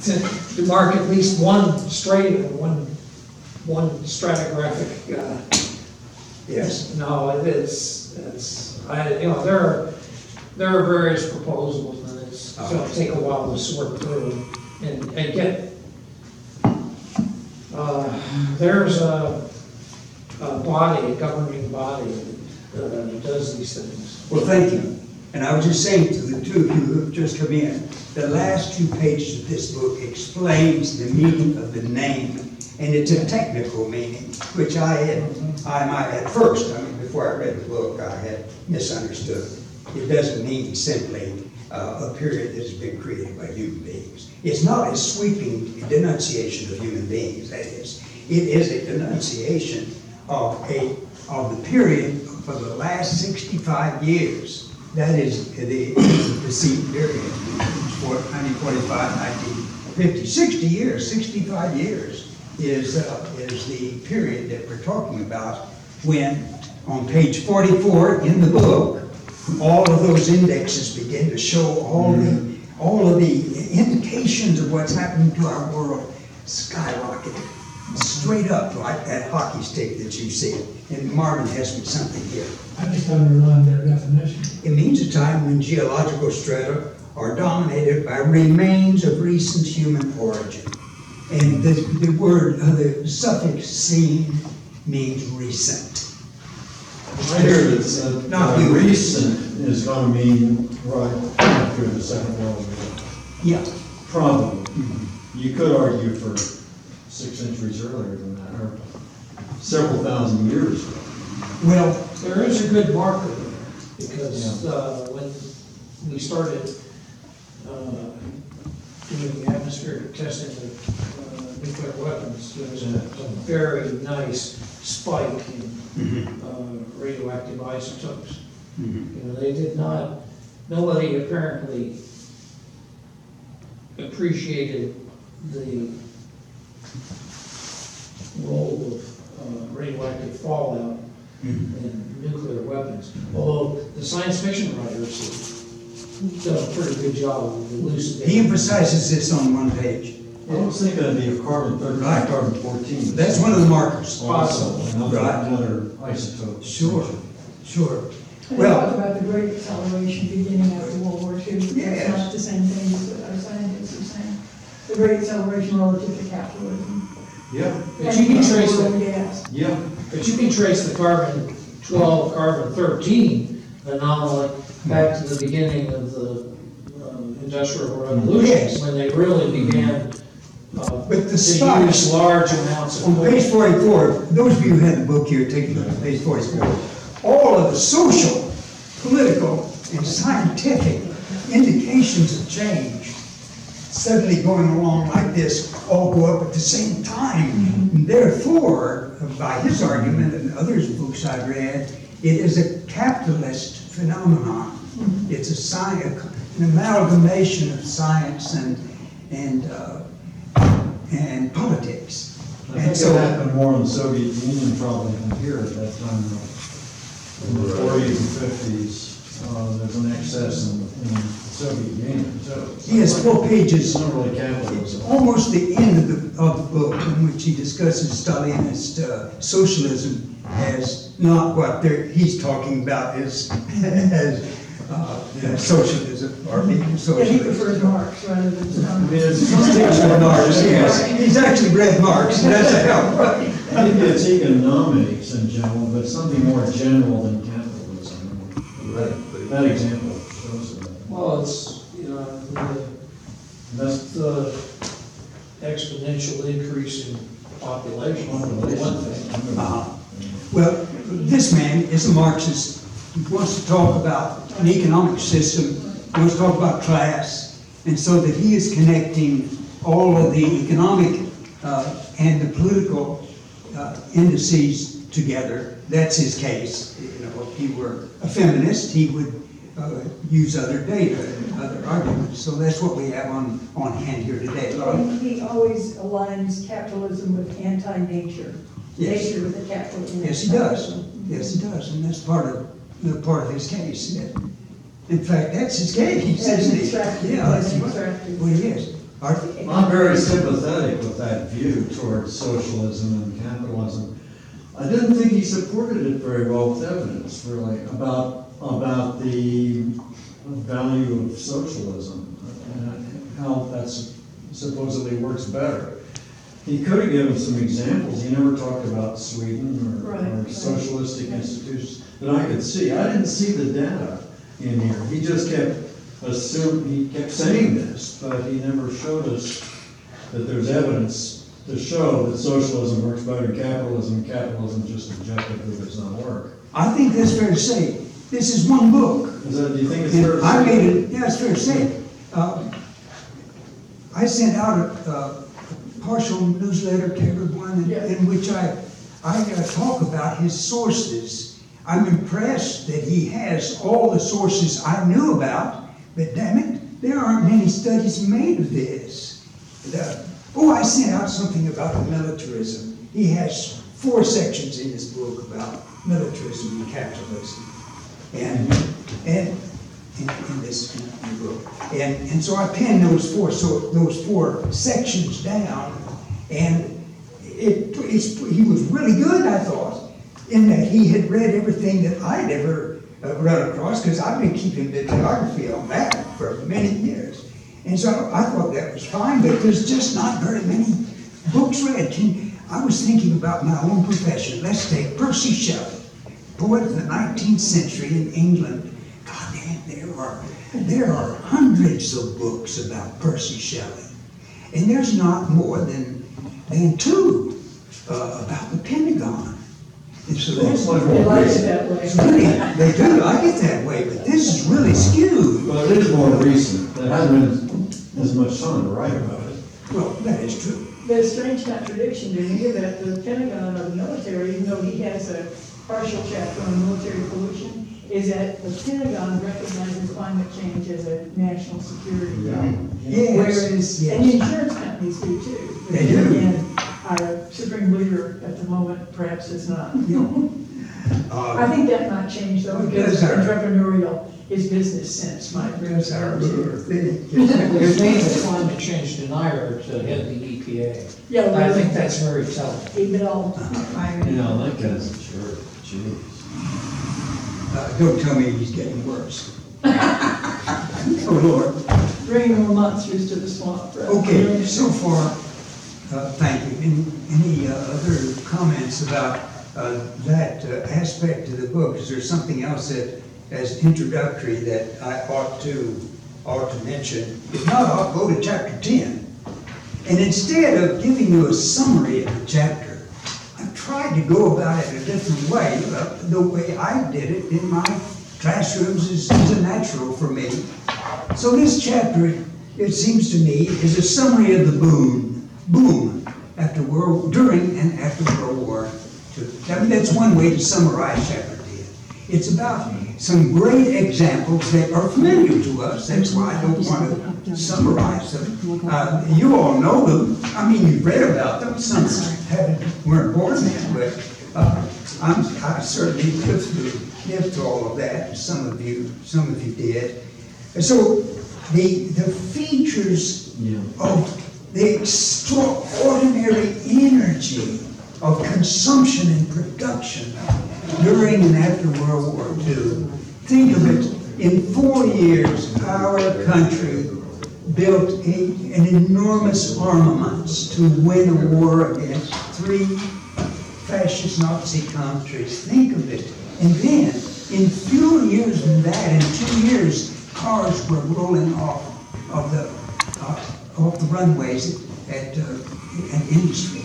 to mark at least one stratigraphic, Yes. no, there are various proposals, and it's gonna take a while to sort through and get, there's a body, a governing body that does these things. Well, thank you. And I was just saying to the two of you who have just come in, the last 2 pages of this book explains the meaning of the name, and it's a technical meaning, which I might at first, before I read the book, I had misunderstood. It doesn't mean simply a period that has been created by human beings. It's not a sweeping denunciation of human beings, that is. It is a denunciation of the period for the last 65 years. That is the preceding period, 1945, 1950, 60 years, 65 years is the period that we're talking about when, on page 44 in the book, all of those indexes begin to show all of the indications of what's happening to our world skyrocketed, straight up like that hockey stick that you see. And Marvin has me something here. I just underlined their definition. It means a time when geological strata are dominated by remains of recent human origin. And the word, the suffix "seen" means recent. I hear that Not recent is going to mean right after the Second World War. Yeah. Probably. Mm-hmm. You could argue for 6 centuries earlier than that, or several thousand years ago. Well, There is a good marker there, because when we started doing the atmospheric testing of nuclear weapons, there was a very nice spike in radioactive isotopes. They did not, nobody apparently appreciated the role of radioactive fallout in nuclear weapons. Although the science fiction writers have done a pretty good job of elucidating. he emphasizes this on one page. I was thinking of the carbon 13, Right. carbon 14. That's one of the markers. Also, Right. another isotope. Sure, sure. They Well, talk about the great acceleration beginning after World War II. Yes. That's not the same thing as what our scientists are saying. The great acceleration relative to capitalism. Yeah, But you can trace oil and the, gas. yeah. but you can trace the carbon 12, carbon 13 anomaly back to the beginning of the Industrial Revolution, Yes. when they really began but the to spike use large amounts of on coal. page 44, those of you who have the book here, take a look at page 44. All of the social, political, and scientific indications of change suddenly going along like this all go up at the same time. And therefore, by his argument and others' books I've read, it is a capitalist phenomenon. It's an amalgamation of science and politics. I think it happened more in the Soviet Union probably than here at that time. In the 40s and 50s, there's an excess in the Soviet Union. So He has 4 pages. it's not really capitalism. Almost the end of the book in which he discusses Stalinist socialism as not what he's talking about as socialism or being Yeah, he socialist. prefers Marx rather than I Stalin. mean, it's Marx, yes. He's actually read Marx, and that's a help. maybe it's economics in general, but something more general than capitalism. That example shows that. Well, it's, That's the exponential increase in population, for one thing. Well, this man is a Marxist. He wants to talk about an economic system, he wants to talk about class, and so that he is connecting all of the economic and the political indices together. That's his case. If he were a feminist, he would use other data and other arguments. So that's what we have on hand here today. He always aligns capitalism with anti-nature. Yes. Nature with the capitalism. Yes, he does. Yes, he does, and that's part of his case. In fact, that's his case, That's isn't it? extractive. Yeah, that's That's what. extractive. Well, yes. I'm very sympathetic with that view towards socialism and capitalism. I didn't think he supported it very well with evidence, really, about the value of socialism and how that supposedly works better. He could have given some examples. He never talked about Sweden or socialistic institutions that I could see. I didn't see the data in here. He just kept saying this, but he never showed us that there's evidence to show that socialism works better than capitalism, and capitalism just objectively does not work. I think that's fair to say. This is one book. Do you think it's fair to say? I made it, yeah, it's fair to say. I sent out a partial newsletter to everyone in which I talk about his sources. I'm impressed that he has all the sources I knew about, but damn it, there aren't many studies made of this. I sent out something about militarism. He has 4 sections in his book about militarism and capitalism. And in this book. And so I penned those 4 sections down, and he was really good, I thought, in that he had read everything that I'd ever run across, because I've been keeping bibliography on that for many years. And so I thought that was fine, but there's just not very many books read. I was thinking about my own profession. Let's take Percy Shelley, poet of the 19th century in England. God damn, there are hundreds of books about Percy Shelley. And there's not more than 2 about the Pentagon. And so that's They like it that way. they do like it that way, but this is really skewed. But it is more recent. There hasn't been as much time to write about it. Well, that is true. There's a strange contradiction in here that the Pentagon of the military, even though he has a partial chapter on military pollution, is that the Pentagon recognizes climate change as a national security problem. Yes. Whereas, and the insurance companies do too. But They do. again, our supreme leader at the moment perhaps is not. I think that might change though, because entrepreneurial, his business sense might bring us Our our little thing. You're being a climate change denier to head the EPA. Yeah, I really. think that's very telling. Even all. That guy's a jerk. Jeez. Don't tell me he's getting worse. Oh, Lord. Bringing more monsters to the swamp. right? Okay, so far, thank you. Any other comments about that aspect of the book? Is there something else that, as introductory, that I ought to mention? If not, I'll go to chapter 10. And instead of giving you a summary of the chapter, I've tried to go about it a different way. The way I did it in my classrooms is a natural for me. So this chapter, it seems to me, is a summary of the boom during and after World War II. I mean, that's one way to summarize chapter 10. It's about some great examples that are familiar to us. That's why I don't want to summarize them. You all know them. I mean, you've read about them. Some weren't born then, but I certainly lived through all of that. Some of you did. So the features of the extraordinary energy of consumption and production during and after World War II. Think of it, in 4 years, our country built an enormous armaments to win a war against 3 fascist Nazi countries. Think of it. And then, in fewer years than that, in 2 years, cars were rolling off the runways at industry.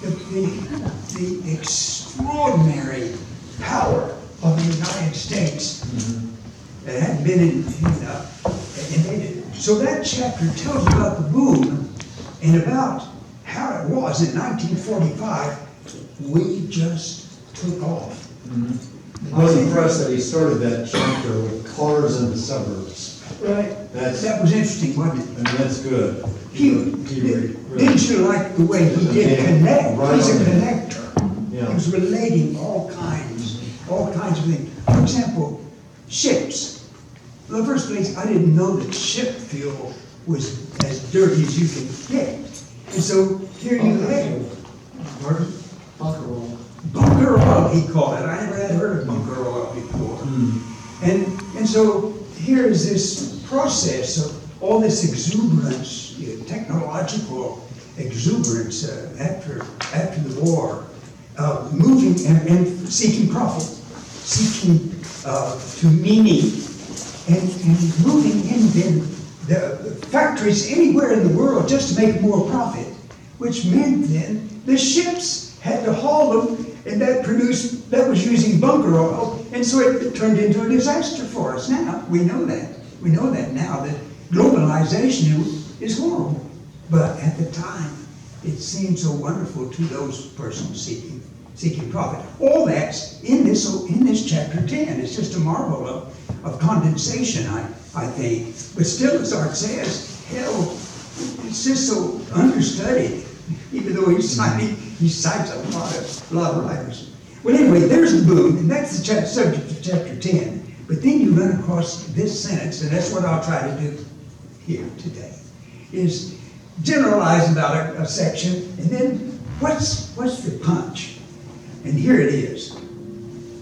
The extraordinary power of the United States that had been invaded. So that chapter tells about the boom and about how it was in 1945. We just took off. I was impressed that he started that chapter with cars in the suburbs. Right. That was interesting, wasn't it? I mean, that's good. Didn't you like the way he did connect? Right He's a on connector. Yeah. He was relating all kinds of things. For example, ships. In the first place, I didn't know that ship fuel was as dirty as you can get. And so here you have Pardon? Bunker oil. bunker oil, he called it. I never had heard of bunker oil before. And so here is this process of all this exuberance, technological exuberance after the war, moving and seeking profit, seeking to meaning, and moving in the factories anywhere in the world just to make more profit, which meant then the ships had to haul them, and that was using bunker oil, and so it turned into a disaster for us. Now we know that now that globalization is horrible, but at the time it seemed so wonderful to those persons seeking profit. All that's in this chapter 10. It's just a marvel of condensation, I think. But still, as Art says, hell, it's just so understudied, even though he cites a lot of writers. Well, anyway, there's the boom, and that's the subject of chapter 10. But then you run across this sentence, and that's what I'll try to do here today, is generalize about a section, and then what's the punch? And here it is.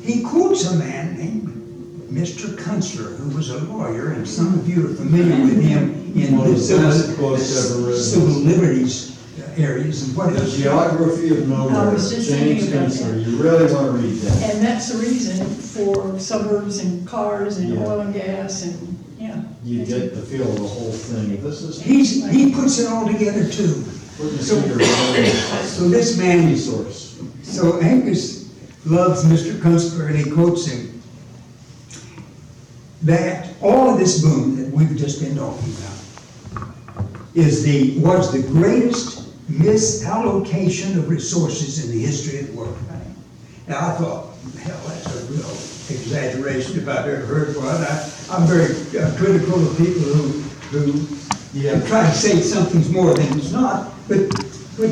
He quotes a man named Mr. Kunstler, who was a lawyer, and some of you are familiar with him in One of the the best quotes ever written. civil liberties areas and what The else. Geography of I Nowhere, was just James thinking about Kinsler. You really want to read that. And that's the reason for suburbs and cars and Yeah. oil and gas and, yeah. You get the feel of the whole thing. This is He puts it all together too. putting together a So this man, resource. so Angus loves Mr. Kunstler, and he quotes him that all of this boom that we've just been talking about was the greatest misallocation of resources in the history of the world. Now I thought, hell, that's a real exaggeration if I've ever heard one. I'm very critical of people who try to say something's more than it's not. But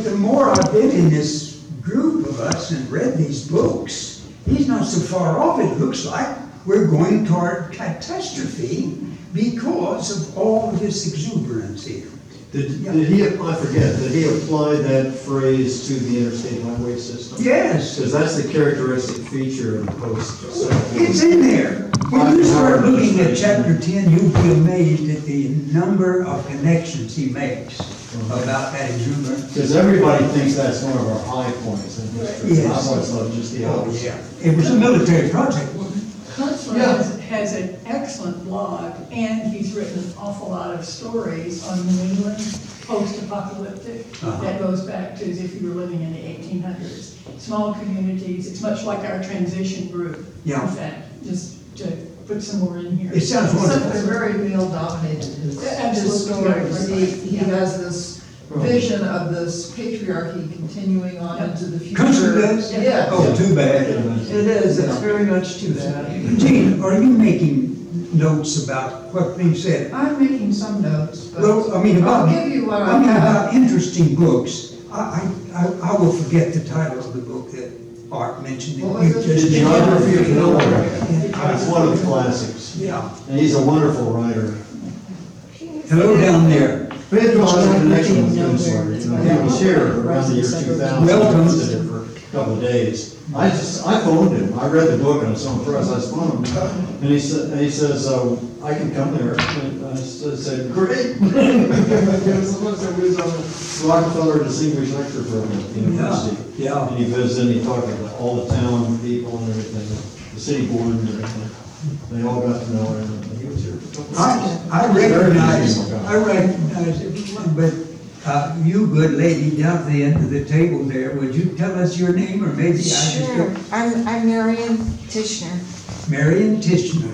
the more I've been in this group of us and read these books, he's not so far off. It looks like we're going toward catastrophe because of all this exuberance here. Did he, I forget, did he apply that phrase to the interstate highway system? Yes, Because that's the characteristic feature of the post. it's in there. When you start looking at chapter 10, you'll be amazed at the number of connections he makes about that exuberance. Because everybody thinks that's one of our high points in history. Yes. I always thought just the opposite. It was a military project, wasn't it? Kunstler Yeah. has an excellent blog, and he's written an awful lot of stories on New England, post-apocalyptic, that goes back to as if you were living in the 1800s. Small communities, it's much like our transition group. Yeah. In fact, just to put some more in here. It sounds wonderful. They're very male dominated, his Absolutely. stories. He has this vision of this patriarchy continuing on into the future. Kunstler does? Yeah, Oh, too bad. it is, it's very much too bad. Gene, are you making notes about what's being said? I'm making some notes, but Well, I mean I'll about, give you what I I mean have. about interesting books. I will forget the title of the book that Art mentioned. What was it? The Geography of Nowhere. Yeah. It's one of the classics. Yeah. And he's a wonderful writer. Hello down there. Fayetteville has a connection with Kinsler. You know, he was here around the year 2000. Welcome. Visited for a couple of days. I phoned him. I read the book and I saw him first. I phoned him. And he says, I can come there. And I said, great. He was on the Rockefeller Distinguished Lecturer Program at the university. Yeah. And he visited and he talked to all the town people and everything, the city board and everything. They all got to know him. And he was here for a couple of days. I recognize everyone, but you, good lady, down at the end of the table there, would you tell us your name, or maybe I Sure, just... I'm Marion Tishner. Marion Tishner.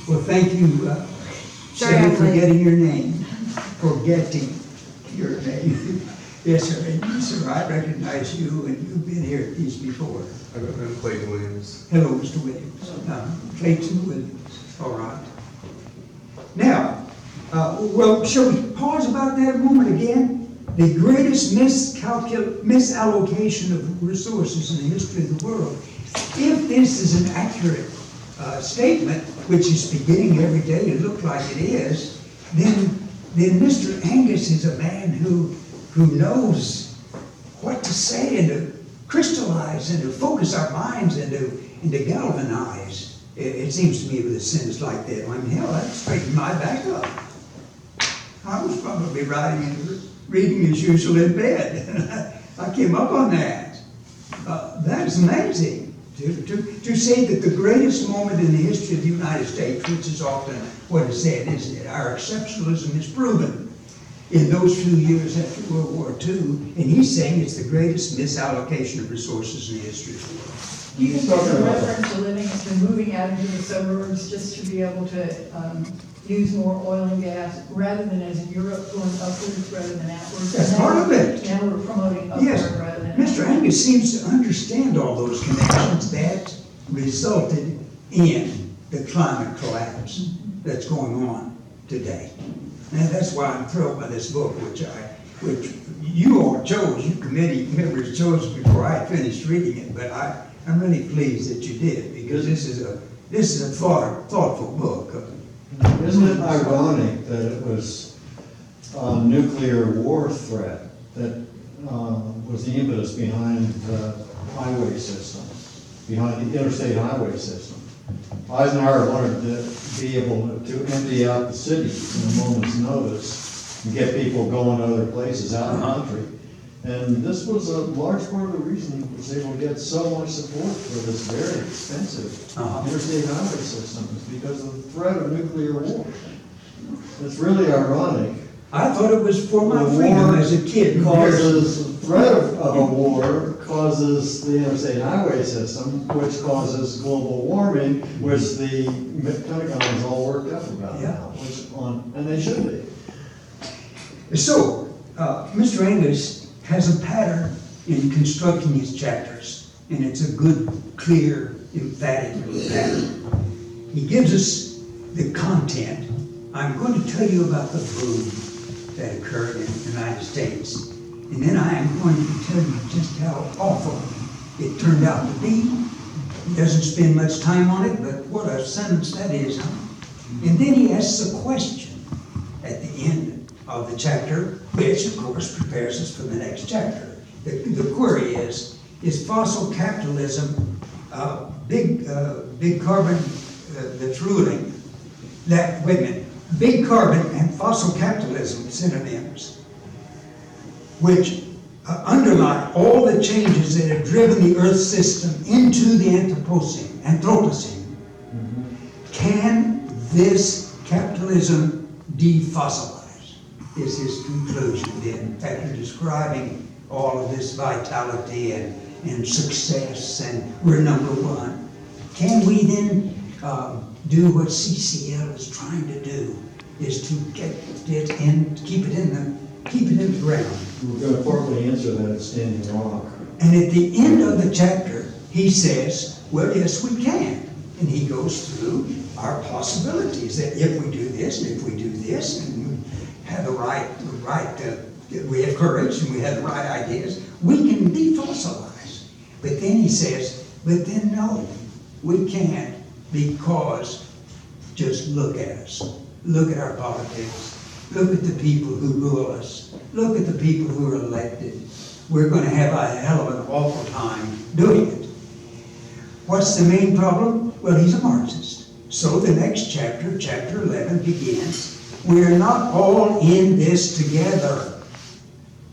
Well, thank you, Sorry, Sally, I'm for late. getting your name, your name. Yes, sir, and sir, I recognize you, and you've been here at these before. I'm Clayton Williams. Hello, Mr. Williams. Clayton Williams, all right. Now, well, shall we pause about that a moment again? The greatest misallocation of resources in the history of the world. If this is an accurate statement, which is beginning every day to look like it is, then then Mr. Angus is a man who knows what to say and to crystallize and to focus our minds and to galvanize. It seems to me with a sentence like that, I mean, hell, that straightened my back up. I was probably reading as usual in bed. I came up on that. That's amazing. To say that the greatest moment in the history of the United States, which is often what is said, is that our exceptionalism is proven in those few years after World War II, and he's saying it's the greatest misallocation of resources in the history of the world. Do you think there's a reference to living, to moving out into the suburbs just to be able to use more oil and gas, rather than as in Europe going upwards rather than outwards? That's part of it. Now we're promoting Yes, upward rather than Mr. outward. Angus seems to understand all those connections that resulted in the climate collapse that's going on today. And that's why I'm thrilled by this book, which you all chose, you committee members chose before I finished reading it, but I'm really pleased that you did, because this is a thoughtful book. Isn't it ironic that it was a nuclear war threat that was the impetus behind the highway system, behind the interstate highway system? Eisenhower wanted to be able to empty out the city in a moment's notice and get people going to other places out in the country. And this was a large part of the reason he was able to get so much support for this very expensive interstate highway system, is because of the threat of nuclear war. It's really ironic. I thought it was for my The freedom war as a kid. causes, the threat of a war causes the interstate highway system, which causes global warming, which the Pentagon is all worked up about now, and they should be. So, Mr. Angus has a pattern in constructing his chapters, and it's a good, clear, emphatic pattern. He gives us the content. I'm going to tell you about the boom that occurred in the United States, and then I am going to tell you just how awful it turned out to be. He doesn't spend much time on it, but what a sentence that is, huh? And then he asks a question at the end of the chapter, which of course prepares us for the next chapter. The query is fossil capitalism big carbon that's ruling? That, wait a minute, big carbon and fossil capitalism, synonyms, which underlie all the changes that have driven the Earth system into the Anthropocene. Can this capitalism defossilize? Is his conclusion then, after describing all of this vitality and success, and we're number one. Can we then do what CCL is trying to do, is to get it in, keep it in the ground? We're going to partly answer that at Standing Rock. And at the end of the chapter, he says, well, yes, we can. And he goes through our possibilities, that if we do this, and if we do this, and we have we have courage, and we have the right ideas, we can defossilize. But then he says, but then no, we can't, because just look at us. Look at our politics. Look at the people who rule us. Look at the people who are elected. We're going to have a hell of an awful time doing it. What's the main problem? Well, he's a Marxist. So the next chapter, chapter 11, begins, we're not all in this together.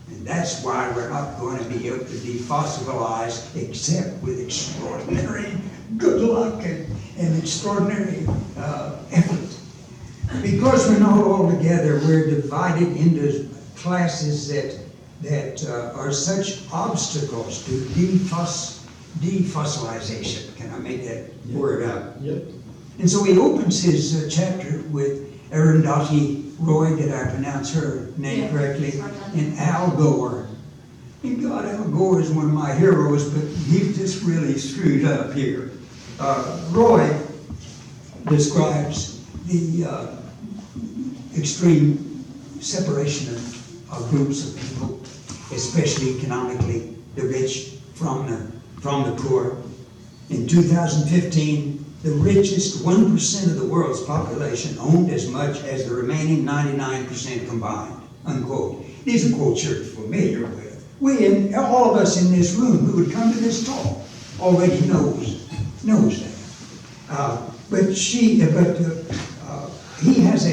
And that's why we're not going to be able to defossilize except with extraordinary good luck and extraordinary effort. Because we're not all together, we're divided into classes that are such obstacles to defossilization. Can I make that word up? Yep. And so he opens his chapter with Arundhati Roy, did I pronounce her name correctly? And Al Gore. And God, Al Gore is one of my heroes, but he's just really screwed up here. Roy describes the extreme separation of groups of people, especially economically, the rich from the poor. In 2015, the richest 1% of the world's population owned as much as the remaining 99% combined, unquote. These are quotes you're familiar with. We, and all of us in this room who would come to this talk, already knows that. But he has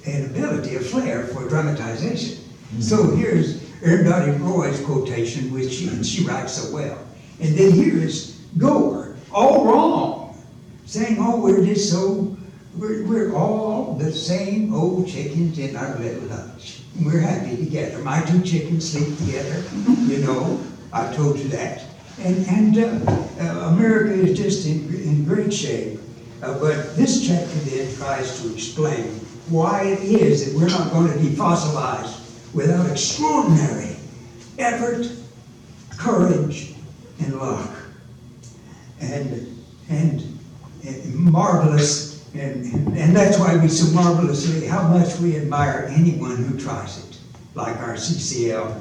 an ability, a flair for dramatization. So here's Erdottie Roy's quotation, which she writes so well. And then here is Gore, all wrong, saying, oh, we're all the same old chickens in our little lunch. We're happy together. My two chickens sleep together, you know, I told you that. And America is just in great shape. But this chapter then tries to explain why it is that we're not going to defossilize without extraordinary effort, courage, and luck. And marvelous, and that's why we so marvelously, how much we admire anyone who tries it, like our CCL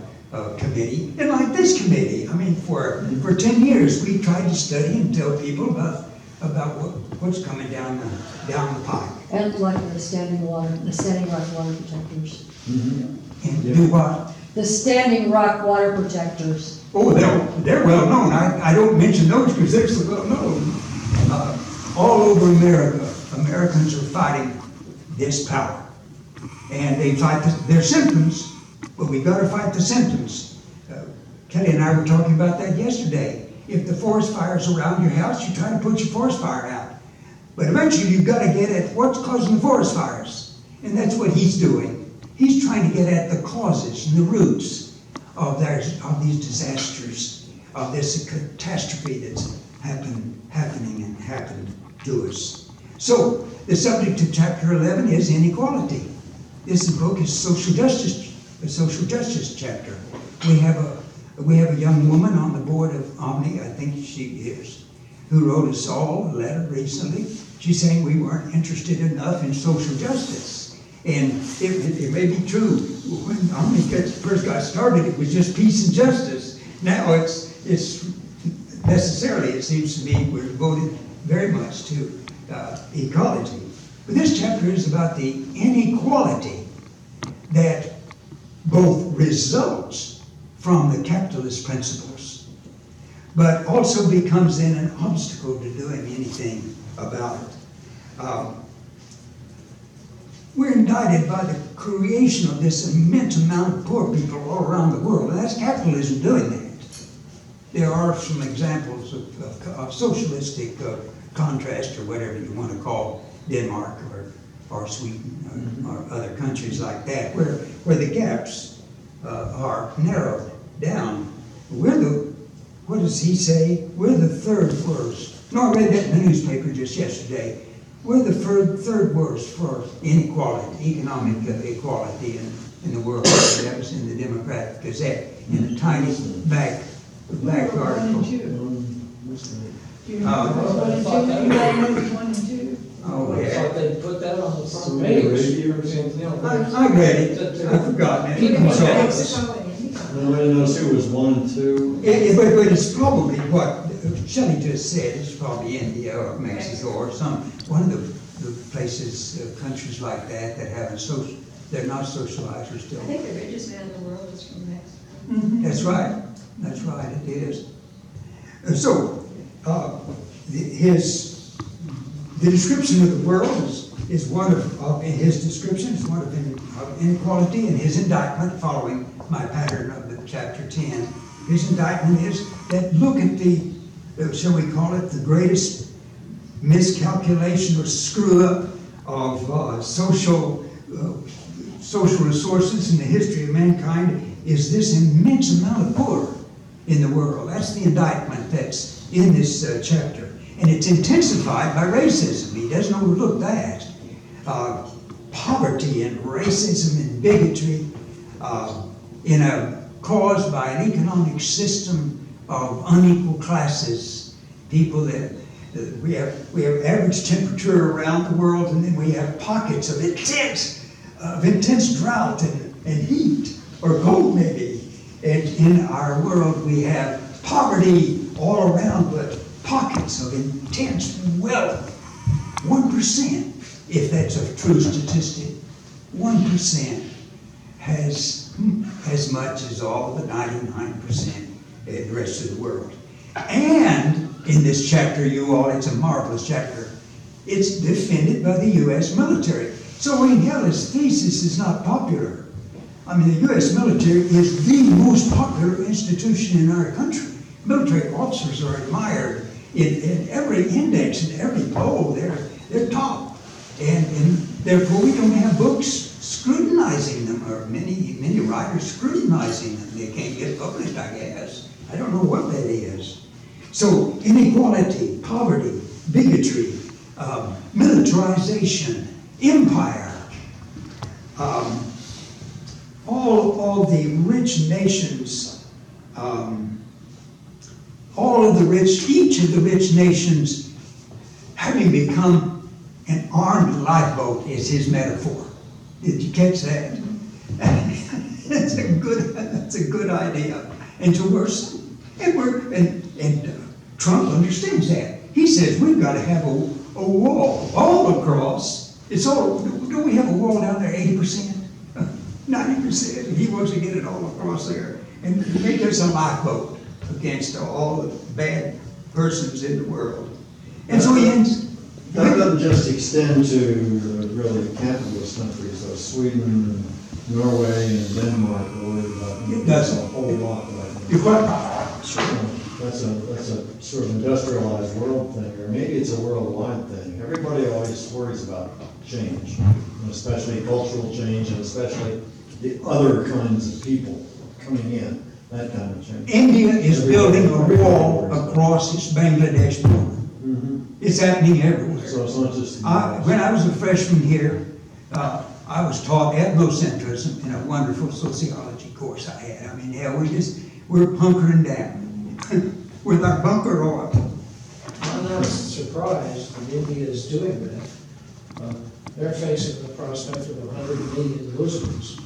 committee, and like this committee. I mean, for 10 years, we tried to study and tell people about what's coming down the pipe. And like the standing rock water protectors. Mm-hmm. And do what? The standing rock water protectors. Oh, they're well known. I don't mention those because they're so well known. All over America, Americans are fighting this power. And they fight their symptoms, but we've got to fight the symptoms. Kelly and I were talking about that yesterday. If the forest fire's around your house, you try to put your forest fire out. But eventually you've got to get at what's causing the forest fires. And that's what he's doing. He's trying to get at the causes and the roots of these disasters, of this catastrophe that's happened to us. So the subject of chapter 11 is inequality. This book is social justice, a social justice chapter. We have a young woman on the board of OMNI, I think she is, who wrote us all a letter recently. She's saying we weren't interested enough in social justice. And it may be true. When OMNI first got started, it was just peace and justice. Now it's necessarily, it seems to me, we're devoted very much to ecology. But this chapter is about the inequality that both results from the capitalist principles, but also becomes then an obstacle to doing anything about it. We're indicted by the creation of this immense amount of poor people all around the world, and that's capitalism doing that. There are some examples of socialistic contrast, or whatever you want to call Denmark or Sweden or other countries like that, where the gaps are narrowed down. What does he say? We're the third worst. No, I read that in the newspaper just yesterday. We're the third worst for inequality, economic equality in the world. That was in the Democratic Gazette, in a tiny back article. You guys 1 and 2? Oh, I yeah. thought they'd put that on the front page or something. I read it. I've forgotten it. I'm sorry. Nobody knows who was 1 and 2. But it's probably what Shelley just said. It's probably India or Mexico or one of the places, countries like that haven't they're not socialized or still. I think the richest man in the world is from Mexico. Mm-hmm. That's right. That's right. It is. So the description of the world is one of in his description is one of inequality, and his indictment, following my pattern of the chapter 10, his indictment is that look at the, shall we call it, the greatest miscalculation or screw up of social resources in the history of mankind is this immense amount of poor in the world. That's the indictment that's in this chapter. And it's intensified by racism. He doesn't overlook that. Poverty and racism and bigotry caused by an economic system of unequal classes. People that we have average temperature around the world, and then we have pockets of intense drought and heat, or cold maybe. And in our world we have poverty all around, but pockets of intense wealth. 1%, if that's a true statistic, 1% has as much as all the 99% in the rest of the world. And in this chapter, you all, it's a marvelous chapter, it's defended by the U.S. military. So in hell, his thesis is not popular. I mean, the U.S. military is the most popular institution in our country. Military officers are admired in every index, in every poll, they're top. And therefore, we don't have books scrutinizing them, or many writers scrutinizing them. They can't get published, I guess. I don't know what that is. So inequality, poverty, bigotry, militarization, empire, all the rich nations, each of the rich nations having become an armed lifeboat is his metaphor. Did you catch that? That's a good idea. And to worsen, and Trump understands that. He says we've got to have a wall all across. Don't we have a wall down there 80%? 90%. He wants to get it all across there and make us a lifeboat against all the bad persons in the world. And so he ends. That doesn't just extend to really capitalist countries, so Sweden and Norway and Denmark are worried about It doesn't. a whole lot right now. You're quite That's a sort of industrialized world thing, or maybe it's a worldwide thing. Everybody always worries about change, and especially cultural change, and especially the other kinds of people coming in, that kind of change. India is building a wall across its Bangladesh border. It's happening everywhere. So it's not just. When I was a freshman here, I was taught ethnocentrism in a wonderful sociology course I had. I mean, hell, we're hunkering down with our bunker oil. I'm not surprised that India is doing that. They're facing the prospect of 100 million Muslims